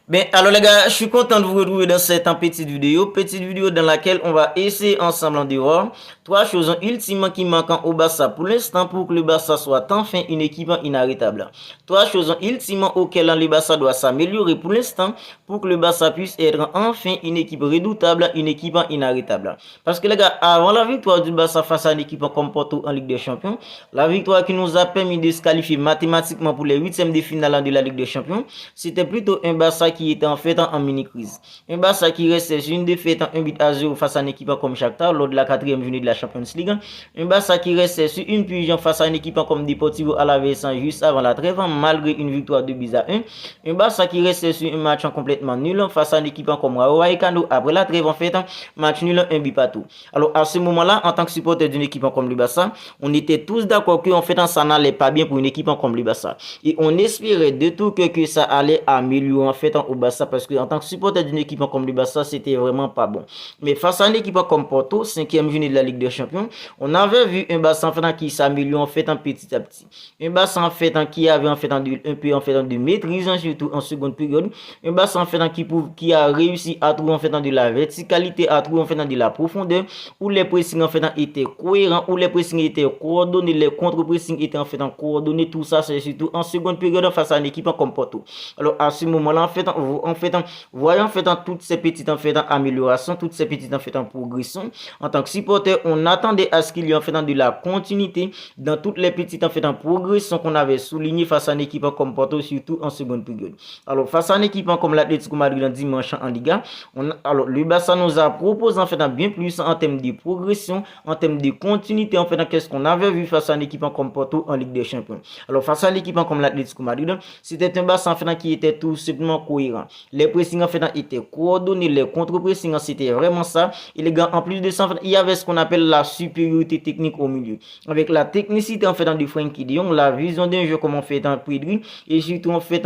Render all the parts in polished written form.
Ben, alors les gars, je suis content de vous retrouver dans cette petite vidéo dans laquelle on va essayer ensemble de voir trois choses ultimement qui manquent au Barça pour l'instant pour que le Barça soit enfin une équipe inarrêtable. Trois choses ultimement auxquelles le Barça doit s'améliorer pour l'instant pour que le Barça puisse être enfin une équipe redoutable, une équipe inarrêtable. Parce que les gars, avant la victoire du Barça face à une équipe comme Porto en Ligue des Champions, la victoire qui nous a permis de se qualifier mathématiquement pour les huitièmes de finale de la Ligue des Champions, c'était plutôt un Barça qui était en fait en mini-crise. Un Barça qui restait sur une défaite en 1-0 face à une équipe comme Shakhtar lors de la quatrième journée de la Champions League. Un Barça qui restait sur une punition face à une équipe comme Deportivo Alaves juste avant la trêve malgré une victoire de buts à 1. Un Barça qui restait sur un match complètement nul face à une équipe comme Rayo Vallecano après la trêve en fait match nul 1 but partout. Alors à ce moment-là, en tant que supporter d'une équipe comme le Barça, on était tous d'accord qu'en fait ça n'allait pas bien pour une équipe comme le Barça. Et on espérait de tout que ça allait améliorer en fait au Barça parce que en tant que supporter d'une équipe comme le Barça, c'était vraiment pas bon. Mais face à une équipe comme Porto, 5e journée de la Ligue des Champions, on avait vu un Barça en fait qui s'améliore en fait petit à petit. Un Barça en fait qui avait en fait un peu en fait de maîtrise surtout en seconde période. Un Barça en fait qui a réussi à trouver en fait de la verticalité, à trouver en fait de la profondeur où les pressings en fait étaient cohérents, où les pressings étaient coordonnés, les contre-pressings étaient en fait coordonnés. Tout ça c'est surtout en seconde période face à une équipe comme Porto. Alors à ce moment-là voyant en fait toutes ces petites en fait améliorations, toutes ces petites en fait progressions, en tant que supporter, on attendait à ce qu'il y ait en fait de la continuité dans toutes les petites en fait progressions qu'on avait soulignées face à une équipe comme Porto, surtout en seconde période. Alors face à une équipe comme l'Atlético Madrid dimanche en Liga, alors le Barça nous a proposé en fait bien plus en termes de progression, en termes de continuité en fait qu'est-ce qu'on avait vu face à une équipe comme Porto en Ligue des Champions. Alors face à une équipe comme l'Atlético Madrid, c'était un Barça en fait qui était tout simplement cohérent. Les pressings en fait étaient coordonnés, les contre-pressings c'était vraiment ça. Et les gars, en plus de ça, en fait, il y avait ce qu'on appelle la supériorité technique au milieu. Avec la technicité en fait de Frenkie de Jong, la vision d'un jeu comme on fait dans Pedri et surtout en fait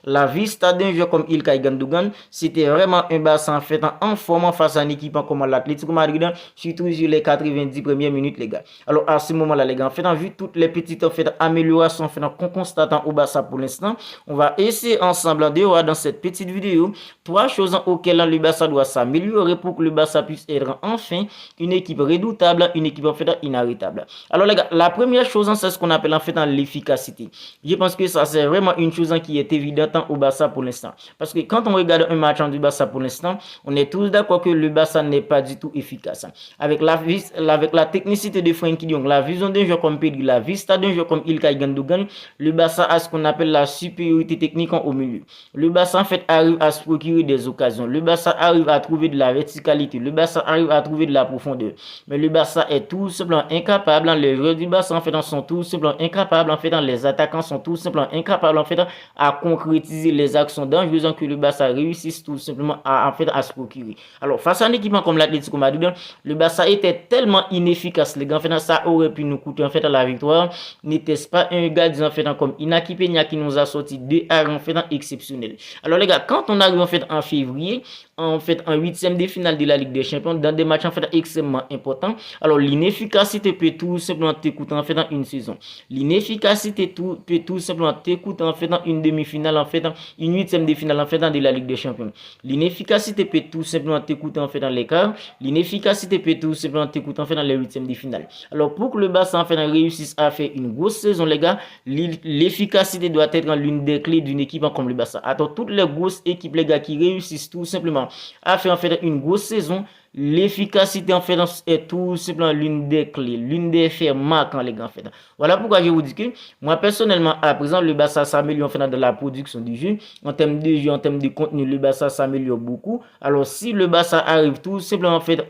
la vista d'un jeu comme Ilkay Gundogan, c'était vraiment un Barça en fait en forme face à une équipe comme l'Atlético Madrid, surtout sur les 90 premières minutes les gars. Alors à ce moment-là les gars, en fait vu toutes les petites en fait améliorations en fait qu'on constate au Barça pour l'instant, on va essayer ensemble de voir dans cette petite vidéo trois choses auxquelles le Barça doit s'améliorer pour que le Barça puisse être enfin une équipe redoutable, une équipe en fait inarrêtable. Alors les gars, la première chose c'est ce qu'on appelle en fait l'efficacité. Je pense que ça c'est vraiment une chose qui est évidente au Barça pour l'instant. Parce que quand on regarde un match du Barça pour l'instant, on est tous d'accord que le Barça n'est pas du tout efficace. Avec la technicité de Frenkie de Jong, la vision d'un jeu comme Pedri, la vista d'un jeu comme Ilkay Gundogan, le Barça a ce qu'on appelle la supériorité technique au milieu. Le Barça en fait arrive à se procurer des occasions. Le Barça arrive à trouver de la verticalité. Le Barça arrive à trouver de la profondeur. Mais le Barça est tout simplement incapable. Les joueurs du Barça en fait sont tout simplement incapables. En fait, les attaquants sont tout simplement incapables en fait à concrétiser les actions dangereuses que le Barça réussisse tout simplement à se procurer. Alors face à un équipement comme l'Atlético Madrid, le Barça était tellement inefficace. Les gars, en fait, ça aurait pu nous coûter en fait la victoire. N'était-ce pas un gardien en fait comme Inaki Peña qui nous a sorti 2 arrêts en fait exceptionnels. Alors les gars, quand on arrive en fait en février, en fait en huitième de finale de la Ligue des Champions, dans des matchs en fait extrêmement importants, alors l'inefficacité peut tout simplement t'écouter en fait dans une saison. L'inefficacité peut tout simplement t'écouter en fait dans une demi-finale, en fait dans une huitième de finale en fait dans de la Ligue des Champions. L'inefficacité peut tout simplement t'écouter en fait dans les quarts. L'inefficacité peut tout simplement t'écouter en fait dans les huitièmes de finale. Alors pour que le Barça en fait réussisse à faire une grosse saison les gars, l'efficacité doit être l'une des clés d'une équipe comme le Barça. Alors toutes les grosses équipes les gars qui réussissent tout simplement à faire en fait une grosse saison, l'efficacité en fait est tout simplement l'une des clés, l'une des faits marquants les gars en fait. Voilà pourquoi je vous dis que moi personnellement à présent le Barça s'améliore en fait dans la production du jeu, en termes de jeu, en termes de contenu, le Barça s'améliore beaucoup. Alors si le Barça arrive tout simplement en fait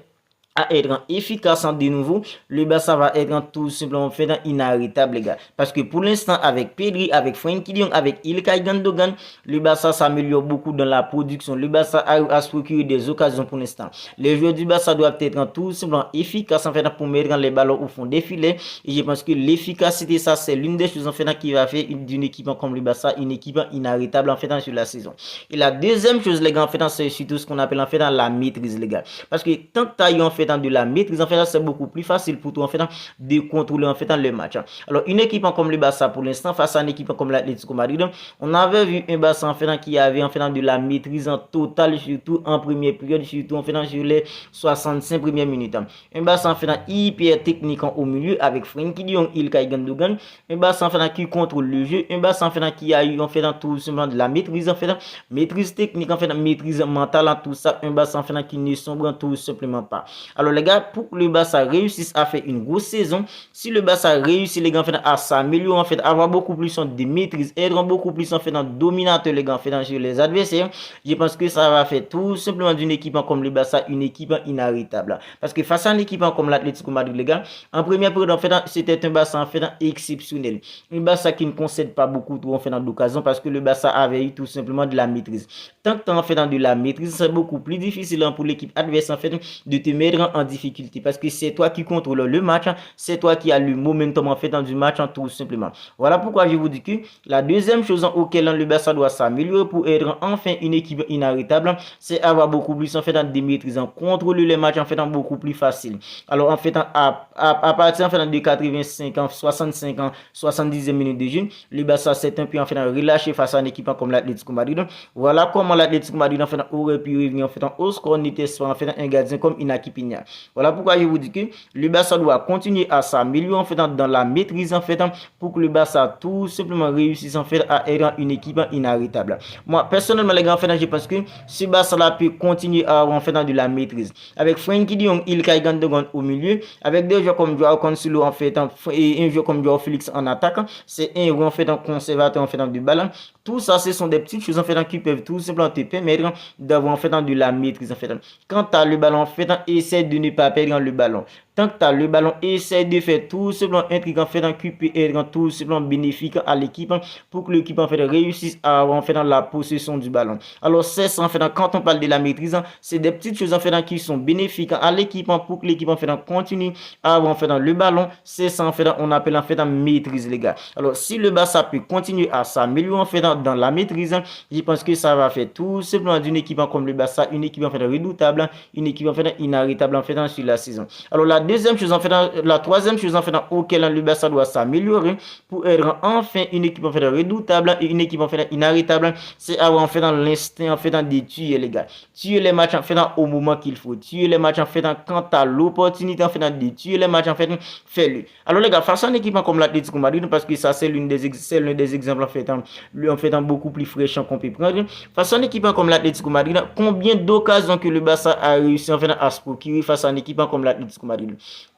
à être efficace de nouveau, le Barça va être tout simplement fait inarrêtable les gars. Parce que pour l'instant avec Pedri, avec Frenkie de Jong, avec Ilkay Gundogan, le Barça s'améliore beaucoup dans la production. Le Barça arrive à se procurer des occasions pour l'instant. Les joueurs du Barça doivent être tout simplement efficaces en fait pour mettre les ballons au fond des filets. Et je pense que l'efficacité ça c'est l'une des choses en fait qui va faire d'une équipe comme le Barça une équipe inarrêtable en fait sur la saison. Et la deuxième chose les gars en fait c'est surtout ce qu'on appelle en fait la maîtrise les gars. Parce que tant que tu as en fait fait de la maîtrise, en fait, c'est beaucoup plus facile pour toi en fait de contrôler en fait le match. Alors, une équipe comme le Barça pour l'instant face à une équipe comme l'Atlético Madrid, on avait vu un Barça en fait qui avait en fait de la maîtrise en total, surtout en première période, surtout en fait sur les 65 premières minutes. Un Barça en fait hyper technique au milieu avec Frenkie de Jong, Ilkay Gundogan, un Barça en fait qui contrôle le jeu, un Barça en fait qui a eu en fait tout simplement de la maîtrise en fait, maîtrise technique en fait, maîtrise mentale en tout ça, un Barça en fait qui ne sombre tout simplement pas. Alors les gars, pour que le Barça réussisse à faire une grosse saison, si le Barça réussit les gars en fait à s'améliorer en fait, avoir beaucoup plus de maîtrise, être beaucoup plus en fait dominateur les gars en fait sur les adversaires, je pense que ça va faire tout simplement d'une équipe comme le Barça une équipe inarrêtable. Parce que face à une équipe comme l'Atlético Madrid les gars, en première période en fait c'était un Barça en fait exceptionnel, un Barça qui ne concède pas beaucoup trop en fait d'occasion parce que le Barça avait eu tout simplement de la maîtrise. Tant que tu en fait de la maîtrise, c'est beaucoup plus difficile pour l'équipe adverse en fait de te mettre en difficulté parce que c'est toi qui contrôle le match, c'est toi qui as le momentum en fait du match tout simplement. Voilà pourquoi je vous dis que la deuxième chose auquel le Barça doit s'améliorer pour être enfin une équipe inarrêtable, c'est avoir beaucoup plus en fait de maîtrise, contrôler les matchs en fait beaucoup plus facile. Alors en fait à partir en fait de 85 ans, 65 ans, 70 minutes de jeu, le Barça s'est un peu en fait relâché face à une équipe comme l'Atlético Madrid. Voilà comment l'Atlético Madrid en fait aurait pu revenir en fait au score, n'était pas en fait un gardien comme Inaki Peña. Voilà pourquoi je vous dis que le Barça doit continuer à s'améliorer en fait dans la maîtrise en fait pour que le Barça tout simplement réussisse en fait à être une équipe inarrêtable. Moi personnellement les gars en fait je pense que ce Barça là peut continuer à avoir en fait de la maîtrise avec Frenkie de Jong, Ilkay Gundogan au milieu, avec des joueurs comme Joao Cancelo en fait et un joueur comme Joao Félix en attaque, c'est un joueur en fait un conservateur en fait du ballon. Tout ça ce sont des petites choses en fait qui peuvent tout simplement te permettre d'avoir en fait de la maîtrise en fait. Quand tu as le ballon en fait, essaie de ne pas perdre le ballon. Tant que tu as le ballon, essaie de faire tout simplement un truc en fait qui peut être tout simplement bénéfique à l'équipe pour que l'équipe en fait réussisse à avoir en fait la possession du ballon. Alors c'est ça en fait quand on parle de la maîtrise, c'est des petites choses en fait qui sont bénéfiques à l'équipe pour que l'équipe en fait continue à avoir en fait le ballon. C'est ça en fait on appelle en fait la maîtrise les gars. Alors si le Barça peut continuer à s'améliorer en fait dans la maîtrise, je pense que ça va faire tout simplement d'une équipe comme le Barça une équipe en fait redoutable, une équipe en fait inarrêtable en fait sur la saison. Alors la deuxième chose en fait, la troisième chose en fait auquel le Barça doit s'améliorer pour être enfin une équipe en fait redoutable et une équipe en fait inarrêtable, c'est avoir en fait l'instinct en fait de tuer les gars, tuer les matchs en fait au moment qu'il faut, tuer les matchs en fait quand tu as l'opportunité en fait de tuer les matchs en fait, fais-le. Alors les gars, face à une équipe comme l'Atlético Madrid parce que ça c'est l'un des exemples en fait beaucoup plus fraîche qu'on peut prendre. Face à une équipe comme l'Atlético Madrid, combien d'occasions que le Barça a réussi en fait à se procurer face à une équipe comme l'Atlético Madrid?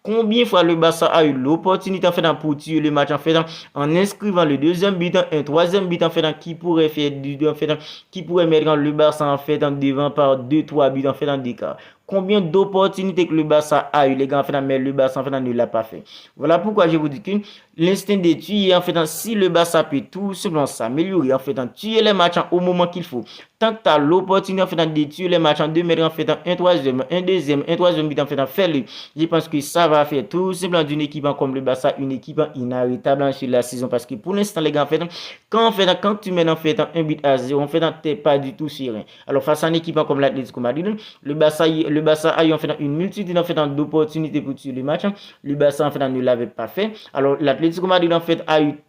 Combien de fois le Barça a eu l'opportunité en fait pour tuer le match en fait en inscrivant le deuxième but, un troisième but en fait qui pourrait faire qui pourrait mettre le Barça en fait devant par 2-3 buts en fait en d'écart. Combien d'opportunités que le Barça a eu les gars en fait mais le Barça en fait ne l'a pas fait. Voilà pourquoi je vous dis que l'instinct de tuer en fait si le Barça peut tout simplement s'améliorer en fait tuer les matchs au moment qu'il faut. Tant que tu as l'opportunité en fait de tuer les matchs de mettre en fait un troisième, un deuxième, un troisième but en fait fais-le. Je pense que ça va faire tout simplement d'une équipe comme le Barça une équipe inarrêtable sur la saison parce que pour l'instant les gars en fait quand tu mets en fait un but à 0 en fait t'es pas du tout serein. Alors face à une équipe comme l'Atlético Madrid, le Barça a eu en fait une multitude en fait d'opportunités pour tuer le match. Le Barça en fait ne l'avait pas fait. Alors l'Atlético Madrid en fait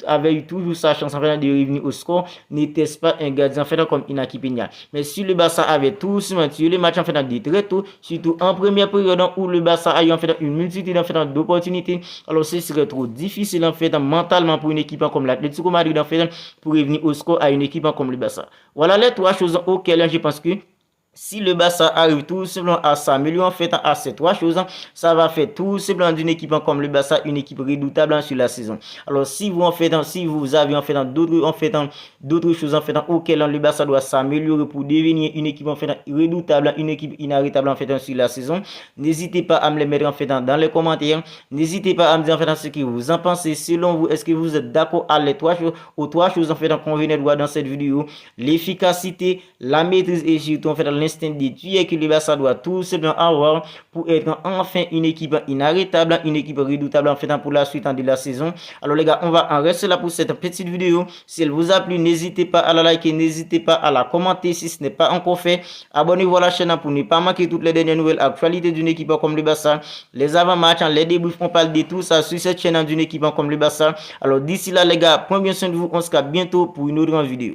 avait eu toujours sa chance en fait de revenir au score. N'était-ce pas un gardien en fait comme Inaki Peña. Mais si le Barça avait tout simplement tué le match en fait de très tôt, surtout en première période où le Barça a eu en fait une multitude en fait d'opportunités, alors ce serait trop difficile en fait mentalement pour une équipe comme l'Atlético Madrid en fait pour revenir au score à une équipe comme le Barça. Voilà les trois choses auxquelles je pense que si le Barça arrive tout simplement à s'améliorer en fait à ces trois choses, ça va faire tout simplement d'une équipe comme le Barça une équipe redoutable sur la saison. Alors si vous avez en fait d'autres choses en fait auxquelles le Barça doit s'améliorer pour devenir une équipe en fait redoutable, une équipe inarrêtable en fait sur la saison, n'hésitez pas à me les mettre en fait dans les commentaires. N'hésitez pas à me dire en fait ce que vous en pensez. Selon vous, est-ce que vous êtes d'accord à aux trois choses en fait qu'on vient de voir dans cette vidéo? L'efficacité, la maîtrise et surtout en fait l'instinct de tuer que le Barça doit tout simplement avoir pour être enfin une équipe inarrêtable, une équipe redoutable en fait pour la suite de la saison. Alors les gars, on va en rester là pour cette petite vidéo. Si elle vous a plu, n'hésitez pas à la liker, n'hésitez pas à la commenter si ce n'est pas encore fait. Abonnez-vous à la chaîne pour ne pas manquer toutes les dernières nouvelles actualités d'une équipe comme le Barça, les avant-matchs, les débriefs, on parle de tout ça sur cette chaîne d'une équipe comme le Barça. Alors d'ici là les gars, prenez bien soin de vous, on se capte bientôt pour une autre vidéo.